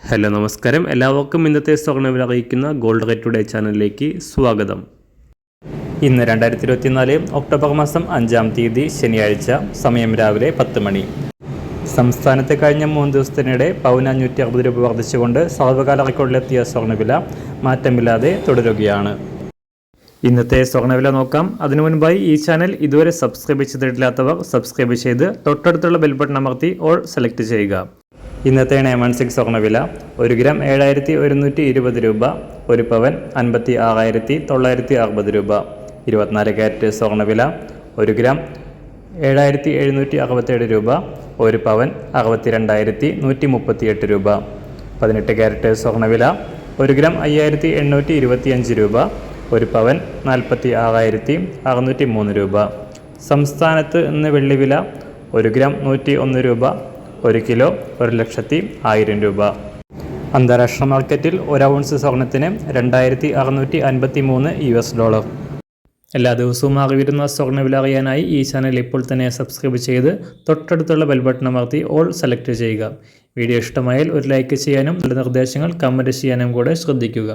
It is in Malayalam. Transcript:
ഹലോ നമസ്കാരം, എല്ലാവർക്കും ഇന്നത്തെ സ്വർണ്ണവില അറിയിക്കുന്ന ഗോൾഡ് റേറ്റ് ടുഡേ ചാനലിലേക്ക് സ്വാഗതം. ഇന്ന് 2024 ഒക്ടോബർ മാസം 5-ാം തീയതി ശനിയാഴ്ച, സമയം രാവിലെ 10 മണി. സംസ്ഥാനത്ത് കഴിഞ്ഞ 3 ദിവസത്തിനിടെ പൗന് 560 രൂപ വർദ്ധിച്ചുകൊണ്ട് സർവ്വകാല റെക്കോർഡിലെത്തിയ സ്വർണ്ണവില മാറ്റമില്ലാതെ തുടരുകയാണ്. ഇന്നത്തെ സ്വർണ്ണവില നോക്കാം. അതിനു മുൻപായി ഈ ചാനൽ ഇതുവരെ സബ്സ്ക്രൈബ് ചെയ്തിട്ടില്ലാത്തവർ സബ്സ്ക്രൈബ് ചെയ്ത് തൊട്ടടുത്തുള്ള ബെൽ ബട്ടൺ അമർത്തി ഓൾ സെലക്ട് ചെയ്യുക. ഇന്നത്തെ 916 സ്വർണ്ണവില 1 ഗ്രാം 7120 രൂപ, 1 പവൻ 56,960 രൂപ. 24 ക്യാരറ്റ് സ്വർണ്ണവില 1 ഗ്രാം 7767 രൂപ, 1 പവൻ 62,138 രൂപ. 18 ക്യാരറ്റ് സ്വർണ്ണവില 1 ഗ്രാം 5825 രൂപ, 1 പവൻ 46,603 രൂപ. സംസ്ഥാനത്ത് ഇന്ന് വെള്ളിവില 1 ഗ്രാം 101 രൂപ, 1 കിലോ 1,10,000 രൂപ. അന്താരാഷ്ട്ര മാർക്കറ്റിൽ 1 ഔൺസ് സ്വർണത്തിന് $2,653. എല്ലാ ദിവസവും അറിവിരുന്ന സ്വർണ്ണവില അറിയാനായി ഈ ചാനൽ ഇപ്പോൾ തന്നെ സബ്സ്ക്രൈബ് ചെയ്ത് തൊട്ടടുത്തുള്ള ബെൽ ബട്ടൺ അമർത്തി ഓൾ സെലക്ട് ചെയ്യുക. വീഡിയോ ഇഷ്ടമായാൽ ഒരു ലൈക്ക് ചെയ്യാനും നല്ല നിർദ്ദേശങ്ങൾ കമൻറ്റ് ചെയ്യാനും കൂടെ ശ്രദ്ധിക്കുക.